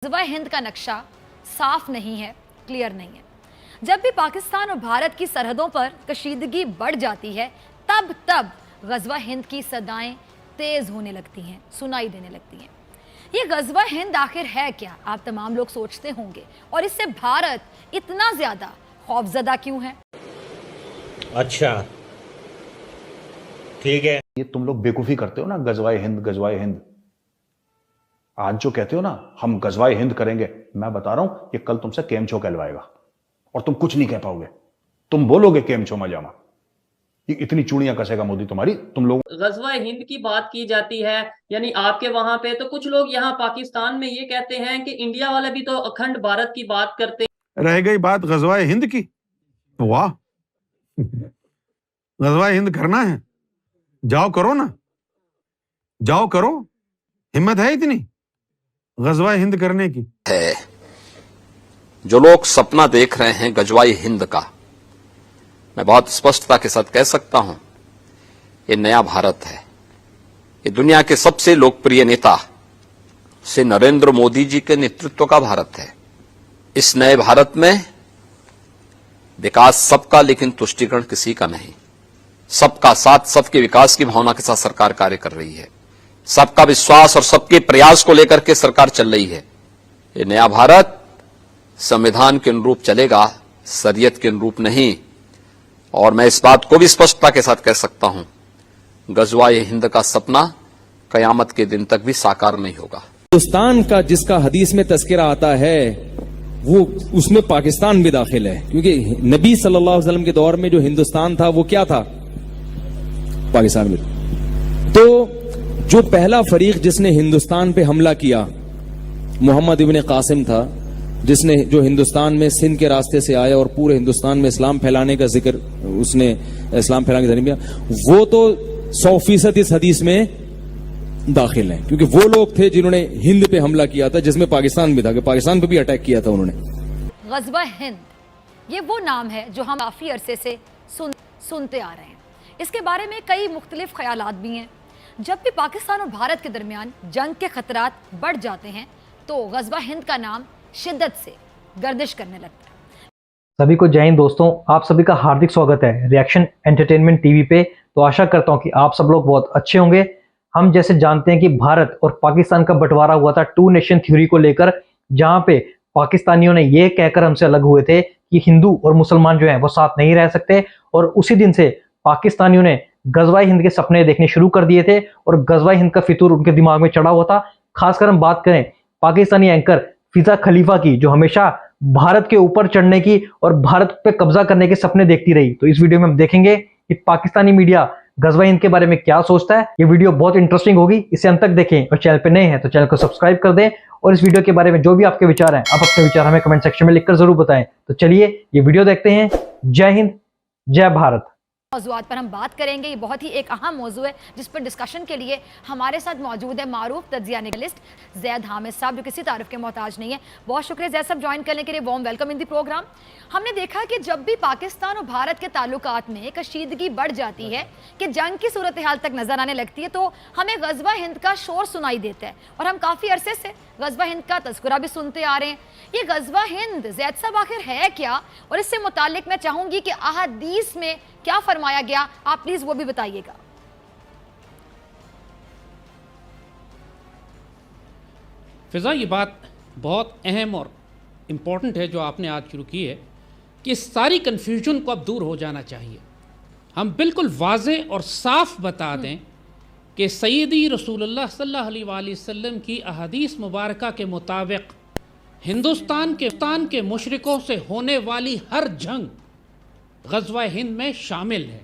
ग़ज़वा हिंद का नक्शा साफ नहीं है, क्लियर नहीं है। जब भी पाकिस्तान और भारत की सरहदों पर कशीदगी बढ़ जाती है तब ग़ज़वा हिंद की सदाएं तेज होने लगती हैं, सुनाई देने लगती हैं। ये ग़ज़वा हिंद आखिर है क्या, आप तमाम लोग सोचते होंगे, और इससे भारत इतना ज्यादा खौफजदा क्यों है? अच्छा, ठीक है। ये तुम लोग बेवकूफी करते हो ना, गजवाए हिंद गजवाए हिंद। आज जो कहते हो ना हम गजवाए हिंद करेंगे, मैं बता रहा हूं ये कल तुमसे केमचो कहलवाएगा और तुम कुछ नहीं कह पाओगे। तुम बोलोगे केमचो मजामा, ये इतनी चूड़ियां कसेगा मोदी तुम्हारी। तुम लोग गजवा हिंद की बात की जाती है, यानी आपके वहां पे, तो कुछ लोग यहाँ पाकिस्तान में ये कहते हैं कि इंडिया वाले भी तो अखंड भारत की बात करते हैं। रह गई बात गजवाए हिंद की, वाह, गजवाए हिंद करना है, जाओ करो ना, जाओ करो, हिम्मत है इतनी गजवाए हिंद करने की? है जो लोग सपना देख रहे हैं गजवाए हिंद का, मैं बहुत स्पष्टता के साथ कह सकता हूं, ये नया भारत है। ये दुनिया के सबसे लोकप्रिय नेता से नरेंद्र मोदी जी के नेतृत्व का भारत है। इस नए भारत में विकास सबका, लेकिन तुष्टीकरण किसी का नहीं। सबका साथ, सबके विकास की भावना के साथ सरकार कार्य कर रही है। सबका विश्वास और सबके प्रयास को लेकर के सरकार चल रही है। ये नया भारत संविधान के अनुरूप चलेगा, शरीयत के अनुरूप नहीं। और मैं इस बात को भी स्पष्टता के साथ कह सकता हूं, गजवाए हिंद का सपना कयामत के दिन तक भी साकार नहीं होगा। हिंदुस्तान का जिसका हदीस में तस्करा आता है वो, उसमें पाकिस्तान भी दाखिल है, क्योंकि नबी सल्लल्लाहु अलैहि वसल्लम के दौर में जो हिंदुस्तान था वो क्या था? पाकिस्तान में। तो जो पहला फरीक जिसने हिंदुस्तान पे हमला किया मोहम्मद इब्न कासिम था, जिसने जो हिंदुस्तान में सिंध के रास्ते से आया और पूरे हिंदुस्तान में इस्लाम फैलाने का जिक्र, उसने इस्लाम फैलाने का जरिया, वो तो 100% इस हदीस में दाखिल है, क्योंकि वो लोग थे जिन्होंने हिंद पे हमला किया था, जिसमें पाकिस्तान भी था, कि पाकिस्तान पे भी अटैक किया था उन्होंने। ग़ज़वा हिंद ये वो नाम है जो हम काफी अरसे से सुनते आ रहे हैं। इसके बारे में कई मुख्तलिफ ख्यालात भी हैं। जब भी पाकिस्तान और भारत के दरमियान जंग के खतरात बढ़ जाते हैं तो ग़ज़वा हिंद का नाम शिद्दत से गर्दिश करने लगता है। सभी को जय हिंद दोस्तों, आप सभी का हार्दिक स्वागत है रिएक्शन एंटरटेनमेंट टीवी पे। तो आशा करता हूं कि आप सब लोग बहुत अच्छे होंगे। हम जैसे जानते हैं कि भारत और पाकिस्तान का बंटवारा हुआ था टू नेशन थ्योरी को लेकर, जहां पे पाकिस्तानियों ने यह कहकर हमसे अलग हुए थे कि हिंदू और मुसलमान जो है वो साथ नहीं रह सकते, और उसी दिन से पाकिस्तानियों ने ग़ज़वा हिंद के सपने देखने शुरू कर दिए थे और ग़ज़वा हिंद का फितूर उनके दिमाग में चढ़ा हुआ था। खासकर हम बात करें पाकिस्तानी एंकर फिजा खलीफा की, जो हमेशा भारत के ऊपर चढ़ने की और भारत पे कब्जा करने के सपने देखती रही। तो इस वीडियो में हम देखेंगे कि पाकिस्तानी मीडिया ग़ज़वा हिंद के बारे में क्या सोचता है। ये वीडियो बहुत इंटरेस्टिंग होगी, इसे अंत तक देखें, और चैनल पे नए हैं तो चैनल को सब्सक्राइब कर दें। और इस वीडियो के बारे में जो भी आपके विचार हैं, आप अपने विचार हमें कमेंट सेक्शन में लिखकर जरूर बताएं। तो चलिए ये वीडियो देखते हैं। जय हिंद, जय भारत। मौज़ूआत पर हम बात करेंगे। ये बहुत ही एक अहम मौजू है जिस पर डिस्कशन के लिए हमारे साथ मौजूद है मारूफ तज्जिया निगलिस्ट ज़ैद हामिद साहब, जो किसी तारीफ के मोहताज नहीं है। बहुत शुक्रिया ज़ैद साहब ज्वाइन करने के लिए, warm welcome in the program. हमने देखा कि जब भी पाकिस्तान और भारत के ताल्लुकात में कशीदगी बढ़ जाती है, कि जंग की सूरत हाल तक नजर आने लगती है, तो हमें ग़ज़वा हिंद का शोर सुनाई देता है। और हम काफ़ी अरसे से ग़ज़वा हिंद का तज़किरा भी सुनते आ रहे हैं। ये ग़ज़वा हिंद ज़ैद साहब आखिर है क्या, और इससे मुताल्लिक मैं चाहूंगी कि अहादीस में क्या फरमाया गया, आप प्लीज वो भी बताइएगा। फिजा, ये बात बहुत अहम और इम्पॉर्टेंट है जो आपने आज शुरू की है, कि सारी कन्फ्यूजन को अब दूर हो जाना चाहिए। हम बिल्कुल वाज़े और साफ बता दें कि सैयदी रसूलुल्लाह सल्लल्लाहु अलैहि वसल्लम की अहादीस मुबारका के मुताबिक हिंदुस्तान के मुशरिकों से होने वाली हर जंग ग़ज़वा हिंद में शामिल है।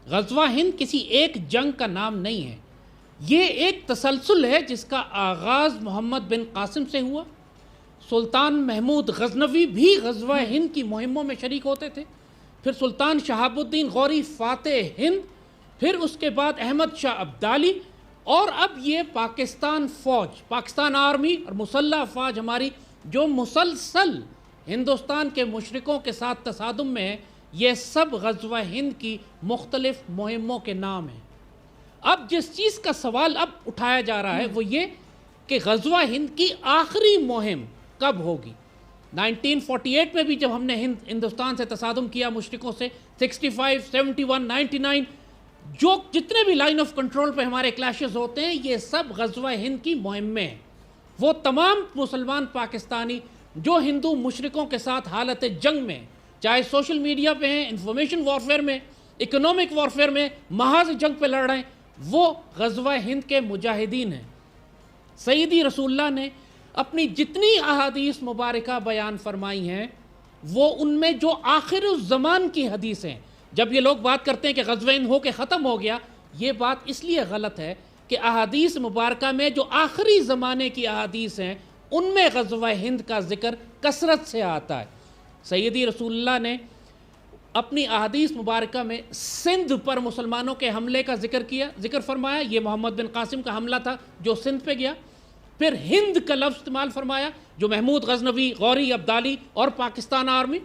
ग़ज़वा हिंद किसी एक जंग का नाम नहीं है, ये एक तसलसल है जिसका आगाज़ मोहम्मद बिन कासिम से हुआ। सुल्तान महमूद गज़नवी भी ग़ज़वा हिंद की मुहिमों में शरीक होते थे, फिर सुल्तान शहाबुद्दीन गौरी फ़ातेह हिंद, फिर उसके बाद अहमद शाह अब्दाली, और अब ये पाकिस्तान फ़ौज, पाकिस्तान आर्मी और मुसल्लह फ़ौज हमारी, जो मुसलसल हिंदुस्तान के मुशरिकों के साथ तसादुम में है, ये सब ग़ज़वा हिंद की मुख्तलिफ मुहिमों के नाम हैं। अब जिस चीज़ का सवाल अब उठाया जा रहा है वो ये कि गज़वा हिंद की आखिरी मुहिम कब होगी। 1948 में भी जब हमने हिंदुस्तान से तसादुम किया मुशरिकों से, 65, 71, 99, जो जितने भी लाइन ऑफ कंट्रोल पे हमारे क्लैशेस होते हैं, ये सब गज़वा हिंद की मुहिम में हैं। वो तमाम मुसलमान पाकिस्तानी जो हिंदू मुशरिकों के साथ हालत जंग में, चाहे सोशल मीडिया पे हैं, इंफॉर्मेशन वॉरफेयर में, इकोनॉमिक वॉरफेयर में, महाज जंग पे लड़ रहे हैं, वो गज़वा हिंद के मुजाहिदीन हैं। सैयदी रसूलुल्लाह ने अपनी जितनी अहादीस मुबारका बयान फरमाई हैं, वो उनमें जो आखिर ज़मान की हदीस हैं, जब ये लोग बात करते हैं कि गज़वा हिंद हो के ख़त्म हो गया, ये बात इसलिए गलत है कि अहादीस मुबारका में जो आखिरी ज़माने की अहादीस हैं, उनमें गज़वा हिंद का जिक्र कसरत से आता है। सैयदी रसूलुल्लाह ने अपनी अहादीस मुबारका में सिंध पर मुसलमानों के हमले का जिक्र फरमाया। ये मोहम्मद बिन कासिम का हमला था जो सिंध पे गया। फिर हिंद का लफ्ज़ इस्तेमाल फरमाया, जो महमूद गजनवी, गौरी अब्दाली और पाकिस्तान आर्मी।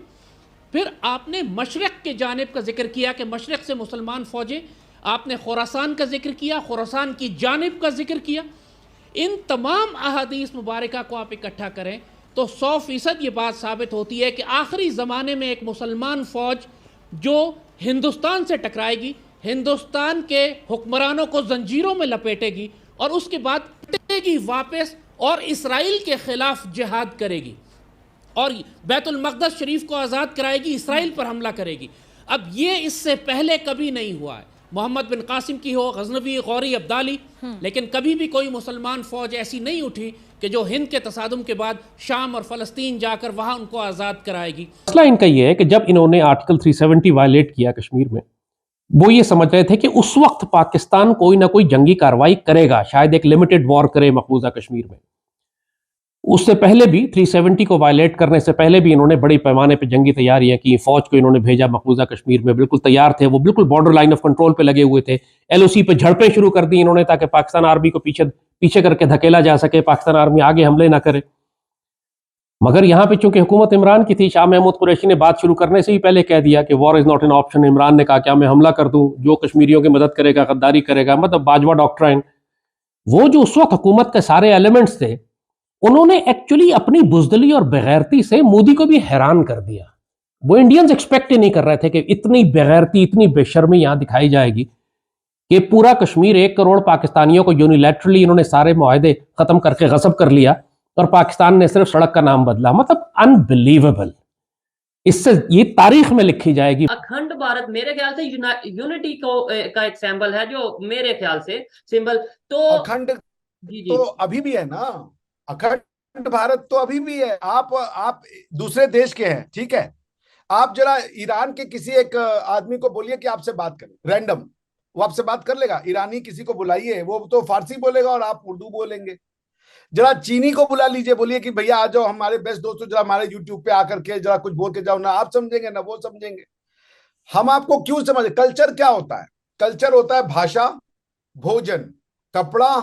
फिर आपने मशरक़ के जानिब का जिक्र किया कि मशरक़ से मुसलमान फ़ौजें, आपने खुरासान का जिक्र किया, खुरासान की जानिब का जिक्र किया। इन तमाम अहादीस मुबारका को आप इकट्ठा करें तो 100% ये बात साबित होती है कि आखिरी ज़माने में एक मुसलमान फ़ौज जो हिंदुस्तान से टकराएगी, हिंदुस्तान के हुक्मरानों को जंजीरों में लपेटेगी और उसके बाद पलटेगी वापस और इसराइल के ख़िलाफ़ जिहाद करेगी और बैतुल मक़दस शरीफ को आज़ाद कराएगी, इसराइल पर हमला करेगी। अब ये इससे पहले कभी नहीं हुआ है, मोहम्मद बिन कासिम की हो, गजनवी, गौरी अब्दाली, लेकिन कभी भी कोई मुसलमान फ़ौज ऐसी नहीं उठी कि जो हिंद के तसादुम के बाद शाम और फ़लस्तीन जाकर वहाँ उनको आज़ाद कराएगी। मसला इनका ये है कि जब इन्होंने आर्टिकल 370 वायलेट किया कश्मीर में, वो ये समझ रहे थे कि उस वक्त पाकिस्तान कोई ना कोई जंगी कार्रवाई करेगा, शायद एक लिमिटेड वॉर करे मकबूजा कश्मीर में। उससे पहले भी 370 को वायलेट करने से पहले भी इन्होंने बड़ी पैमाने पर जंगी तैयारियां की। फौज को इन्होंने भेजा मकबूजा कश्मीर में, बिल्कुल तैयार थे, वो बिल्कुल बॉर्डर लाइन ऑफ कंट्रोल पे लगे हुए थे। LOC पे झड़पें शुरू कर दी इन्होंने ताकि पाकिस्तान आर्मी को पीछे करके धकेला जा सके, पाकिस्तान आर्मी आगे हमले ना करे। मगर यहाँ पे चूंकि हुकूमत इमरान की थी, शाह महमूद कुरैशी ने बात शुरू करने से ही पहले कह दिया कि war is not an option. Imran ने कहा क्या मैं हमला कर दूं, जो कश्मीरियों की मदद करेगा गद्दारी करेगा, मतलब बाजवा डॉक्ट्राइन। वो जो उस वक्त हुकूमत के सारे एलिमेंट्स थे, उन्होंने एक्चुअली अपनी बुजदली और बेगैरती से मोदी को भी हैरान कर दिया। वो इंडियंस एक्सपेक्ट ही नहीं कर रहे थे कि इतनी बेगैरती, इतनी बेशर्मी यहां दिखाई जाएगी कि पूरा कश्मीर 1 करोड़ पाकिस्तानियों को यूनिलैटरली इन्होंने सारे मुआहदे खत्म करके गसब कर लिया और पाकिस्तान ने सिर्फ सड़क का नाम बदला। मतलब अनबिलीवेबल। इससे ये तारीख में लिखी जाएगी। अखंड भारत मेरे ख्याल से यूनिटी को का एक सिंबल है, जो मेरे ख्याल से सिंबल तो अखंड तो अभी भी है ना, अखंड भारत तो अभी भी है। आप दूसरे देश के हैं, ठीक है, आप जरा ईरान के किसी एक आदमी को बोलिए कि आपसे बात करें, रैंडम, वो आपसे बात कर लेगा। ईरानी किसी को बुलाइए, वो तो फारसी बोलेगा और आप उर्दू बोलेंगे। जरा चीनी को बुला लीजिए, बोलिए कि भैया आ जाओ, हमारे बेस्ट दोस्तों, जरा हमारे यूट्यूब पे आकर के जरा कुछ बोल के जाओ ना। आप समझेंगे ना वो समझेंगे। हम आपको क्यों समझे? कल्चर क्या होता है? कल्चर होता है भाषा, भोजन, कपड़ा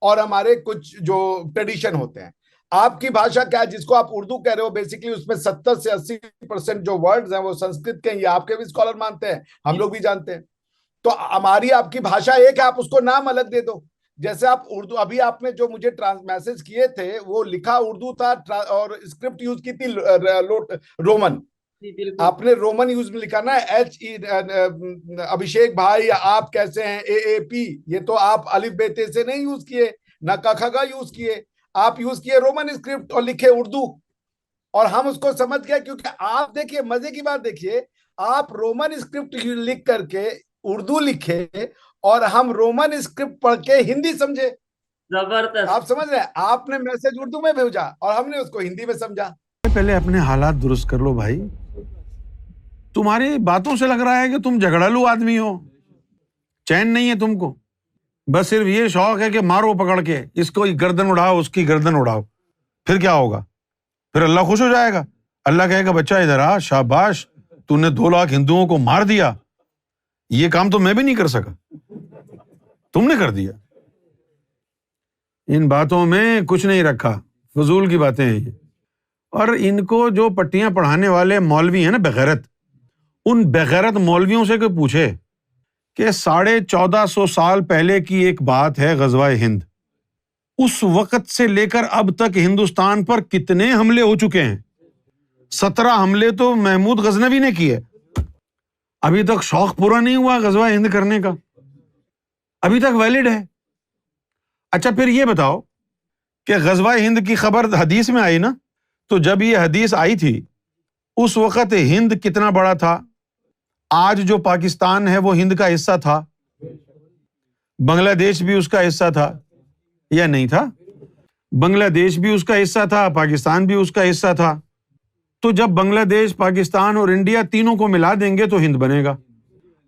और हमारे कुछ जो ट्रेडिशन होते हैं। आपकी भाषा क्या है, जिसको आप उर्दू कह रहे हो, बेसिकली उसमें 70 से 80% जो वर्ड्स हैं वो संस्कृत के हैं। ये आपके भी स्कॉलर मानते हैं, हम लोग भी जानते हैं। तो हमारी आपकी भाषा एक है, आप उसको नाम अलग दे दो। जैसे आप उर्दू, अभी आपने जो मुझे मैसेज किए थे वो लिखा उर्दू था और स्क्रिप्ट यूज की थी रोमन। आपने रोमन यूज में लिखा ना, अभिषेक भाई आप कैसे हैं, AAP, ये तो आप अलिफ बेते से नहीं यूज किए, ना का यूज किए, आप यूज किए रोमन स्क्रिप्ट और लिखे उर्दू, और हम उसको समझ गए। क्योंकि आप देखिए, मजे की बात देखिए, आप रोमन स्क्रिप्ट लिख करके उर्दू लिखे और हम रोमन स्क्रिप्ट पढ़ के हिंदी समझे। जबरदस्त। आप समझ रहे हैं, आपने मैसेज उर्दू में भेजा और हमने उसको हिंदी में समझा। पहले अपने हालात दुरुस्त कर लो भाई। तुम्हारी बातों से लग रहा है कि तुम झगड़ालू आदमी हो, चैन नहीं है तुमको, बस सिर्फ ये शौक है कि मारो पकड़ के, इसको गर्दन उड़ाओ, उसकी गर्दन उड़ाओ। फिर क्या होगा? फिर अल्लाह खुश हो जाएगा। अल्लाह कहेगा बच्चा इधर आ, शाबाश, तूने 2 लाख हिंदुओं को मार दिया। ये काम तो मैं भी नहीं कर सका, तुमने कर दिया। इन बातों में कुछ नहीं रखा, फजूल की बातें हैं ये। और इनको जो पट्टियां पढ़ाने वाले मौलवी हैं ना बेगैरत, उन बेगैरत मौलवियों से कोई पूछे कि 1450 साल पहले की एक बात है गज़वा हिंद, उस वक्त से लेकर अब तक हिंदुस्तान पर कितने हमले हो चुके हैं? 17 हमले तो महमूद गजनवी ने किए। अभी तक शौक पूरा नहीं हुआ गजवा हिंद करने का, अभी तक वैलिड है। अच्छा, फिर ये बताओ कि गजवा हिंद की खबर हदीस में आई ना, तो जब ये हदीस आई थी उस वक्त हिंद कितना बड़ा था? आज जो पाकिस्तान है वो हिंद का हिस्सा था, बांग्लादेश भी उसका हिस्सा था या नहीं था? बांग्लादेश भी उसका हिस्सा था, पाकिस्तान भी उसका हिस्सा था। तो जब बांग्लादेश, पाकिस्तान और इंडिया तीनों को मिला देंगे तो हिंद बनेगा।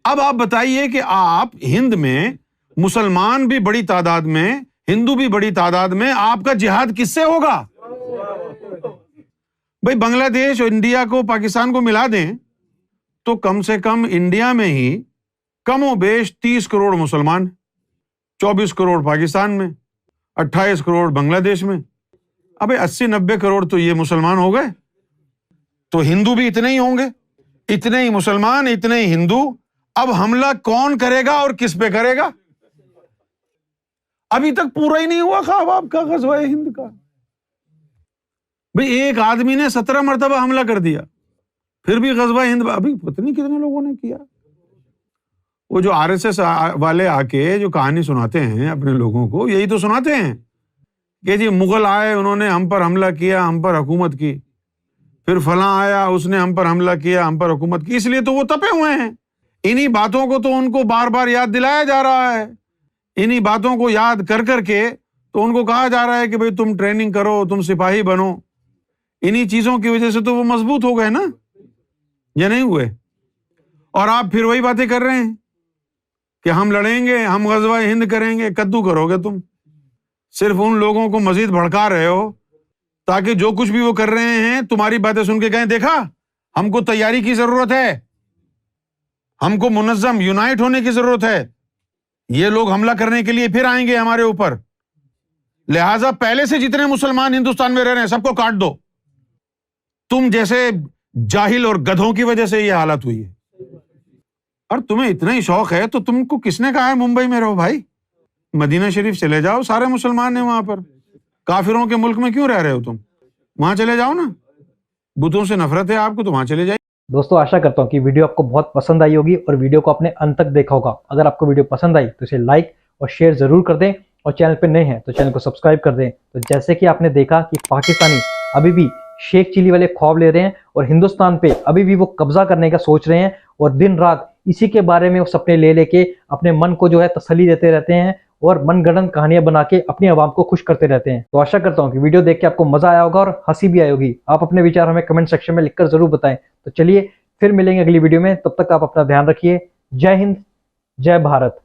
अब आप बताइए कि आप हिंद में मुसलमान भी बड़ी तादाद में, हिंदू भी बड़ी तादाद में, आपका जिहाद किससे होगा? भाई बांग्लादेश और इंडिया को, पाकिस्तान को मिला दें तो कम से कम इंडिया में ही कमोबेश 30 करोड़ मुसलमान, 24 करोड़ पाकिस्तान में, 28 करोड़ बांग्लादेश में। अबे 80-90 करोड़ तो ये मुसलमान हो गए, तो हिंदू भी इतने ही होंगे, इतने ही मुसलमान, इतने ही हिंदू। अब हमला कौन करेगा और किस पे करेगा? अभी तक पूरा ही नहीं हुआ ख्वाब आपका गज़वा हिंद का। भाई एक आदमी ने 17 मरतबा हमला कर दिया, फिर भी गज़वा हिंद अभी पता नहीं कितने लोगों ने किया। वो जो आरएसएस वाले आके जो कहानी सुनाते हैं अपने लोगों को, यही तो सुनाते हैं कि जी मुगल आए, उन्होंने हम पर हमला किया, हम पर हुकूमत की, फिर फलां आया, उसने हम पर हमला किया, हम पर हुकूमत की। इसलिए तो वो तपे हुए हैं। इन्हीं बातों को तो उनको बार बार याद दिलाया जा रहा है, इन्हीं बातों को याद कर करके तो उनको कहा जा रहा है कि भाई तुम ट्रेनिंग करो, तुम सिपाही बनो। इन्हीं चीजों की वजह से तो वो मजबूत हो गए ना, या नहीं हुए? और आप फिर वही बातें कर रहे हैं कि हम लड़ेंगे, हम गज़वा हिंद करेंगे। कद्दू करोगे तुम, सिर्फ उन लोगों को मजीद भड़का रहे हो ताकि जो कुछ भी वो कर रहे हैं तुम्हारी बातें सुन के कहें देखा, हमको तैयारी की जरूरत है, हमको मुनज़्ज़म यूनाइट होने की जरूरत है। ये लोग हमला करने के लिए फिर आएंगे हमारे ऊपर, लिहाजा पहले से जितने मुसलमान हिंदुस्तान में रह रहे हैं सबको काट दो। तुम जैसे जाहिल और गधों की वजह से ये हालत हुई है। और तुम्हें इतना ही शौक है तो तुमको किसने कहा है मुंबई में रहो? भाई मदीना शरीफ चले जाओ, सारे मुसलमान हैं वहां पर। काफिरों के मुल्क में क्यों रह रहे हो तुम? वहां चले जाओ ना, बुतों से नफरत है आपको तो वहां चले जाइए। दोस्तों आशा करता हूँ कि वीडियो आपको बहुत पसंद आई होगी और वीडियो को आपने अंत तक देखा होगा। अगर आपको वीडियो पसंद आई तो इसे लाइक और शेयर जरूर कर दें, और चैनल पर नए हैं तो चैनल को सब्सक्राइब कर दें। तो जैसे कि आपने देखा कि पाकिस्तानी अभी भी शेख चिली वाले ख्वाब ले रहे हैं और हिंदुस्तान पे अभी भी वो कब्जा करने का सोच रहे हैं, और दिन रात इसी के बारे में वो सपने ले लेके अपने मन को जो है तसल्ली देते रहते हैं और मनगढ़ंत कहानियां बना के अपनी आवाम को खुश करते रहते हैं। तो आशा करता हूं कि वीडियो देख के आपको मजा आया होगा और हंसी भी आई होगी। आप अपने विचार हमें कमेंट सेक्शन में लिखकर जरूर बताएं। तो चलिए फिर मिलेंगे अगली वीडियो में, तब तक आप अपना ध्यान रखिए। जय हिंद, जय भारत।